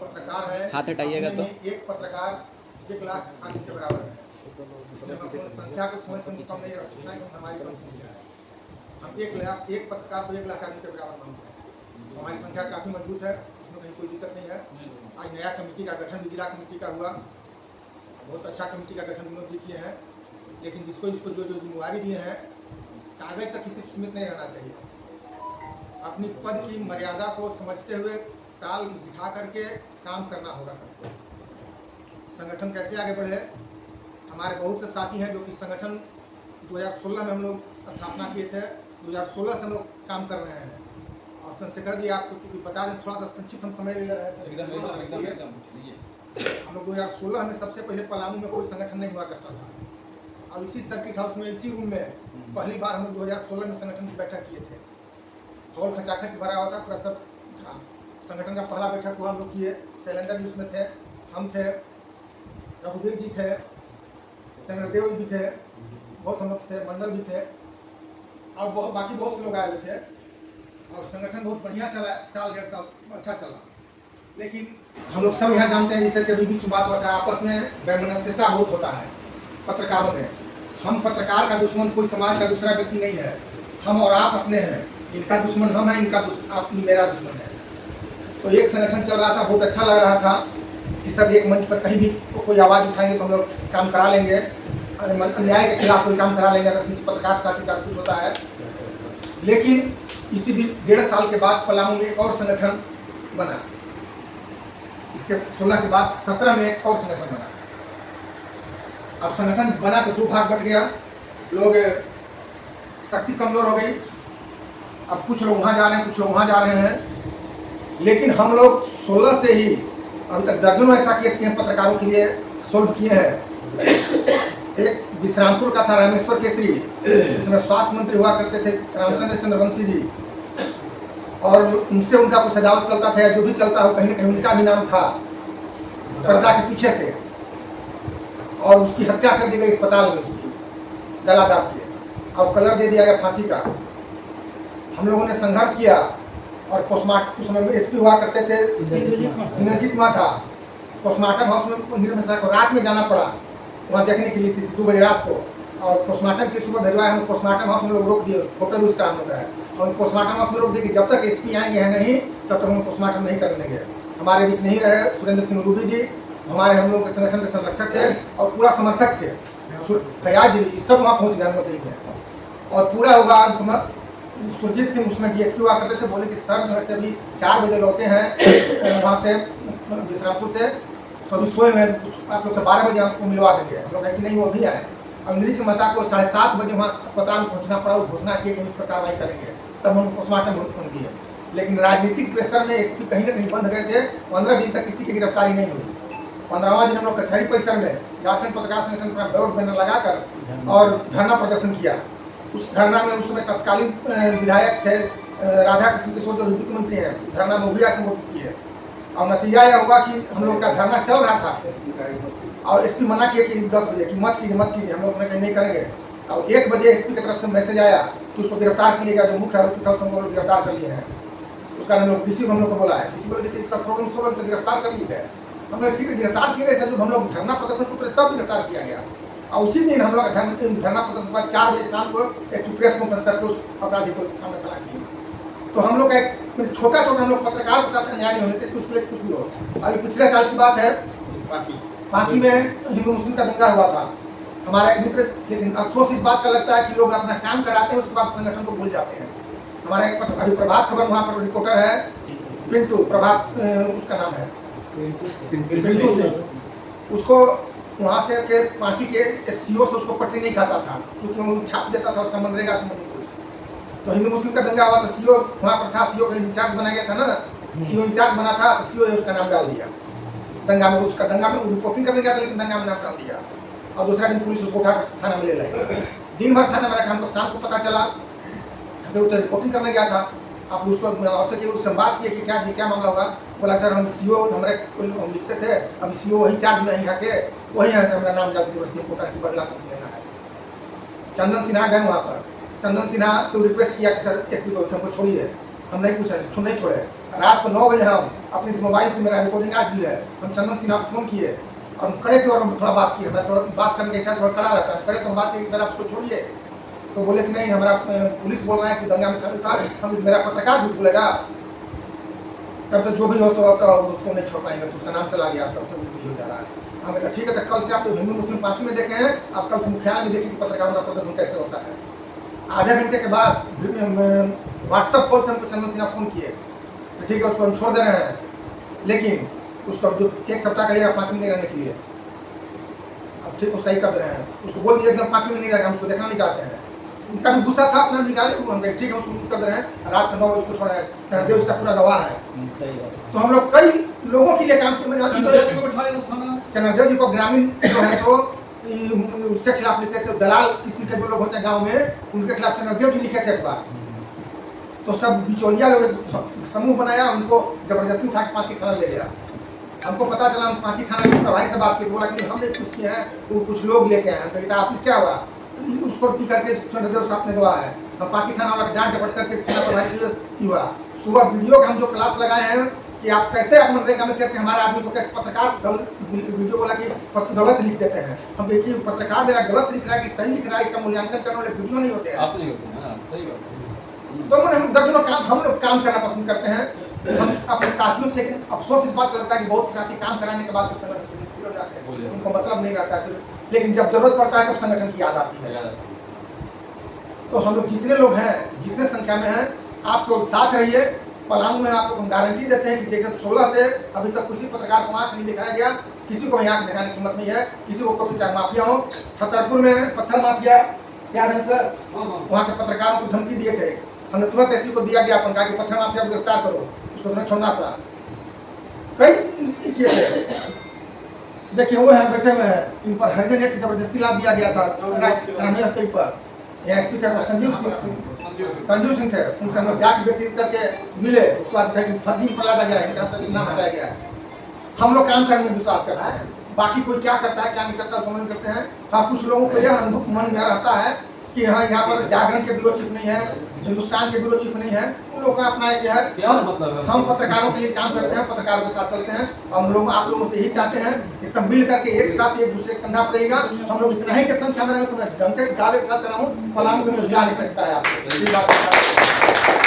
पत्रकार है, हाथ हटाइएगा तो एक पत्रकार 1 लाख आदमी के बराबर है। इसलिए हम अपनी संख्या को समझ कर कम नहीं रख सकते हैं कि हमारी कम संख्या है। हम 1 लाख, एक पत्रकार को 1 लाख आदमी के बराबर मानते हैं। हमारी संख्या काफ़ी मजबूत है, इसमें कहीं कोई दिक्कत नहीं है। आज नया कमेटी का गठन भी जिला कमेटी का हुआ, बहुत अच्छा कमेटी का गठन विनोद जी किए हैं, लेकिन जिसको जो जिम्मेवारी दिए हैं, कागज तक किसी सीमित नहीं रहना चाहिए। अपनी पद की मर्यादा को समझते हुए ताल बिठा करके काम करना होगा सबको। संगठन कैसे आगे बढ़े, हमारे बहुत से साथी हैं जो कि संगठन 2016 में हम लोग स्थापना किए थे, 2016 से हम लोग काम कर रहे हैं। और चंद्रशेखर जी आपको चूँकि बता दें, थोड़ा सा संक्षिप्त हम समय ले रहे हैं। हम लोग 2016 में सबसे पहले पलामू में कोई संगठन नहीं हुआ करता था, और इसी सर्किट हाउस में, इसी रूम में पहली बार हम लोग 2016 में संगठन की बैठक किए थे। हॉल खचाखच भरा हुआ था, पूरा सब था। संगठन का पहला बैठक हुआ हम लोग किए, शैलेंद्र जी उसमें थे, हम थे, रघुवीर जी थे, चंद्रदेव भी थे, बहुत हम लोग थे, मंडल भी थे, और बाकी बहुत से लोग आए हुए थे। और संगठन बहुत बढ़िया चला, साल 1.5 साल अच्छा चला। लेकिन हम लोग सब यहाँ जानते हैं, जैसे कभी बीच बात होता है, आपस में वैमनस्यता बहुत होता है पत्रकारों में। हम पत्रकार का दुश्मन कोई समाज का दूसरा व्यक्ति नहीं है, हम और आप अपने हैं। इनका दुश्मन हम हैं, इनका आप मेरा दुश्मन है। तो एक संगठन चल रहा था, बहुत अच्छा लग रहा था कि सब एक मंच पर कहीं भी कोई आवाज़ उठाएंगे तो हम लोग काम करा लेंगे, अन्याय के खिलाफ कोई काम करा लेंगे अगर किसी पत्रकार के साथ कुछ होता है। लेकिन इसी भी 1.5 साल के बाद पलामू में एक और संगठन बना, इसके 16 के बाद 17 में एक और संगठन बना। अब संगठन बना तो 2 भाग बट गया, लोग शक्ति कमजोर हो गई। अब कुछ लोग वहाँ जा रहे हैं, कुछ लोग वहाँ जा रहे हैं। लेकिन हम लोग 16 से ही अभी तक दर्जनों ऐसा केस किए पत्रकारों के लिए सोल्व किए हैं। एक विश्रामपुर का था रामेश्वर केसरी, जिसमें स्वास्थ्य मंत्री हुआ करते थे रामचंद्र चंद्रवंशी जी, और उनसे उनका कुछ अदावत चलता था, जो भी चलता हो कहीं ना कहीं उनका भी नाम था पर्दा के पीछे से, और उसकी हत्या कर दी गई अस्पताल में, उसकी गला दाब के, और कलर दे दिया गया फांसी का। हम लोगों ने संघर्ष किया, और पोस्टमार्टम उस समय एसपी हुआ करते थे इंद्रजीत मां था, पोस्टमार्टम हाउस में को रात में जाना पड़ा वहाँ देखने की स्थिति 2 बजे रात को, और पोस्टमार्टम की सुबह भिजवाए। हम पोस्टमार्टम हाउस में लोग रोक दिए, होटल उसका हम लोग है, और पोस्टमार्टम हाउस में रोक दिए कि जब तक एसपी आएंगे हैं नहीं तब तक हम पोस्टमार्टम नहीं करने देंगे। हमारे बीच नहीं रहे सुरेंद्र सिंह रूडी जी, हमारे हम लोग के संगठन के संरक्षक थे और पूरा समर्थक थे, फयाज जी सब वहाँ पहुँच गए अनुमति में। और पूरा हुआ सुरजीत सिंह उसमें डीएसपी हुआ करते थे, बोले कि सर जो है अभी 4 बजे लौटे हैं वहाँ से विश्रामपुर से, सभी सोए हुए, आप लोग से 12 बजे आपको मिलवा देंगे। हम लोग कि नहीं, वो भी आए। और इंद्रजीत सिंह महता को 7:30 बजे वहाँ अस्पताल में पहुँचना पड़ा, वो घोषणा की कि उस पर कार्रवाई करेंगे, तब हम पोस्टमार्टम बन दिए। लेकिन राजनीतिक प्रेशर में एसपी कहीं ना कहीं बंद गए थे, 15 दिन तक किसी की गिरफ्तारी नहीं हुई। 15वां दिन हम लोग कचहरी परिसर में झारखंड पत्रकार संगठन का बोर्ड बैनर लगाकर और धरना प्रदर्शन किया। उस धरना में उस समय तत्कालीन विधायक थे राधा कृष्ण किशोर, जो वित्त मंत्री हैं, धरना में भी संबोधित किए। और नतीजा यह होगा कि हम लोग का धरना चल रहा था और एसपी मना किया कि 10 बजे कि मत कीजिए, हम लोग कहीं नहीं करेंगे। और 1 बजे एसपी की तरफ से मैसेज आया कि उसको गिरफ्तार किया गया, जो मुख्य आरोपी था उसको हम लोग गिरफ्तार कर लिए हैं। उसका हम लोग डीसी को हम लोग को बोला है, डीसी बोले कि इसका प्रोग्राम सब तो गिरफ्तार कर लिया है। हम लोग इसी को गिरफ्तार किए गए थे, जब हम लोग धरना प्रदर्शन को तब गिरफ्तार किया गया। और उसी दिन हम लोग धरना प्रदर्शन के बाद 4 बजे शाम को एसपी प्रेस कॉन्फ्रेंस करके उस अपराधी को सामने खड़ा किया। तो हम लोग एक छोटा हम लोग पत्रकार के साथ अन्याय नहीं होने थे, कुछ भी हो। अभी पिछले साल की बात है, पाकी में हिंदू मुस्लिम का दंगा हुआ था, हमारा एक मित्र, लेकिन अफसोस इस बात का लगता है कि लोग अपना काम कराते हैं, उसके बाद संगठन को भूल जाते हैं। हमारा एक अभी प्रभात खबर वहाँ पर रिपोर्टर है पिंटू, प्रभात उसका नाम है पिंटू से, उसको वहाँ से के पाकी के सीओ से उसको पट्टी नहीं खाता था, क्योंकि वो छाप देता था उसका मनरेगा संबंधी कुछ। तो हिंदू मुस्लिम का दंगा हुआ तो सीओ वहाँ पर था, सीओ का इंचार्ज बना गया था ना, सीओ इंचार्ज बना था, तो सीओ ने उसका नाम डाल दिया दंगा में। उसका दंगा में रिपोर्टिंग करने गया था, लेकिन दंगा में नाम डाल दिया। और दूसरा दिन पुलिस उसको उठा थाना में ले लाई। दिन भर थाना में रखा, हमको शाम को पता चला, हमें उधर रिपोर्टिंग करने गया था। आप उसको आपसे कि उससे बात किए कि क्या मामला होगा। बोला सर हम सीओ हमारे हम लिखते थे, अब सीओ वही चार्ज में यहाँ के वही यहाँ से हमारा नाम जाती यूनिवर्सिटी को बदला कुछ लेना है। चंदन सिन्हा गए वहाँ पर, चंदन सिन्हा से रिक्वेस्ट किया कि सर एसपी को हमको छोड़िए, हम नहीं पूछे, नहीं छोड़े। रात को 9 बजे हम अपने इस मोबाइल से मेरा रिकॉर्डिंग आज भी है, हम चंदन सिन्हा को फ़ोन किए और हम खड़े थे और हम थोड़ा बात किए, हमारा थोड़ा बात करने का थोड़ा खड़ा रहता है, खड़े तो हम बात की सर आप उसको छोड़िए, तो बोले कि नहीं हमारा पुलिस बोल रहा है कि दंगा में शामिल था, हम मेरा पत्रकार झूठ बोलेगा, तब तो जो भी हो सो तो उसको नहीं छोड़ पाएंगे, तो उसका नाम चला गया, तो उससे भी हो जा रहा है। हमने कहा ठीक है, तो कल से आप हिंदू मुस्लिम पार्टी में देखे हैं, आप कल से मुख्यालय में देखिए कि पत्रकारों का प्रदर्शन कैसे होता है। आधे घंटे के बाद व्हाट्सएप कॉल से हमको चंदन सिन्हा फ़ोन किए तो ठीक है उसको हम छोड़ दे रहे हैं, लेकिन उसको 1 सप्ताह कहिएगा पार्टी में नहीं रहने के लिए, अब ठीक वो सही कर दे रहे हैं, उसको बोल दिए एकदम पार्टी में नहीं रहेगा, हम उसको देखना नहीं चाहते हैं। उनका भी गुस्सा था अपना निकाले, हम ठीक है उसको कर दे रहे हैं, रात को 9 बजे उसको छोड़ा है, चरणदेव उसका पूरा गवाह है। तो हम लोग कई लोगों के लिए काम किए, चरणदेव जी को ग्रामीण जो है तो उसके खिलाफ लिखे थे, दलाल किसी के जो लोग होते हैं गांव में उनके खिलाफ चरणदेव जी लिखे थे एक बार, तो सब बिचौलिया लोग समूह बनाया, उनको जबरदस्ती उठा के पांकी थाना ले गया। हमको पता चला, हम पांकी थाना के प्रभारी से बात की, बोला कि हमने कुछ किए हैं, वो कुछ लोग लेके आए हैं, तो कहता आप क्या हुआ, उसको पी करके चरणदेव साहब ने गवाह है, हम पांकी थाना वाला डांट डपट करके थाना प्रभारी की हुआ। सुबह वीडियो का हम जो क्लास लगाए हैं कि आप कैसे आप मनरेगा में करके हमारे आदमी को कैसे पत्रकार वीडियो बोला कि गलत लिख देते हैं, हम देखिए पत्रकार मेरा गलत लिख रहा है कि सही लिख रहा है, इसका मूल्यांकन करने वाले वीडियो नहीं होते हैं। तो मैंने हम दर्जनों काम हम लोग काम करना पसंद करते हैं, हम अपने साथियों से, लेकिन अफसोस इस बात का लगता है कि बहुत से साथी काम कराने के बाद फिर संगठन से निष्क्रिय हो जाते हैं, उनको मतलब नहीं रहता फिर, लेकिन जब जरूरत पड़ता है तब संगठन की याद आती है। तो हम लोग जितने लोग हैं, जितने संख्या में हैं, आप लोग साथ रहिए। पलामू में आप लोग हम गारंटी देते हैं कि जैसे 16 से अभी तक किसी पत्रकार को आँख नहीं दिखाया गया, किसी को यहाँ दिखाने की हिम्मत नहीं है, किसी को कभी चाहे माफिया हो। छतरपुर में पत्थर माफिया याद है सर, वहाँ के पत्रकारों को धमकी दिए थे, हमने तुरंत एसपी को दिया ज्ञापन, कहा कि पत्थर माफिया को गिरफ्तार करो, उसको तुरंत छोड़ना पड़ा। कई किए थे, देखिए वो हैं बैठे हुए हैं, इन पर हरिजन एक्ट जबरदस्ती ला दिया गया था ग्रामीण स्तर पर। एसपी थे संजीव सिंह थे, उनसे हम लोग जाके व्यक्तिगत करके मिले, उसके बाद फर्जी पर लादा गया, इनका नाम हटाया गया। हम लोग काम करने में विश्वास करते हैं, बाकी कोई क्या करता है क्या नहीं करता समझ नहीं करते हैं। हाँ कुछ लोगों को यह अनुभव मन में रहता है कि हाँ यहाँ पर जागरण के ब्यूरो चीफ नहीं है, हिंदुस्तान के ब्यूरो चीफ नहीं है, उन लोगों का अपना एक है, हम पत्रकारों के लिए काम करते हैं, पत्रकारों के साथ चलते हैं, हम लोग आप लोगों से यही चाहते हैं कि सब मिल करके एक साथ एक दूसरे कंधा पड़ेगा। हम लोग इतना ही के संख्या में रहेंगे तो मैं डंके दावे के साथ कर रहा हूँ, पलामू में जिला नहीं सकता है आपको।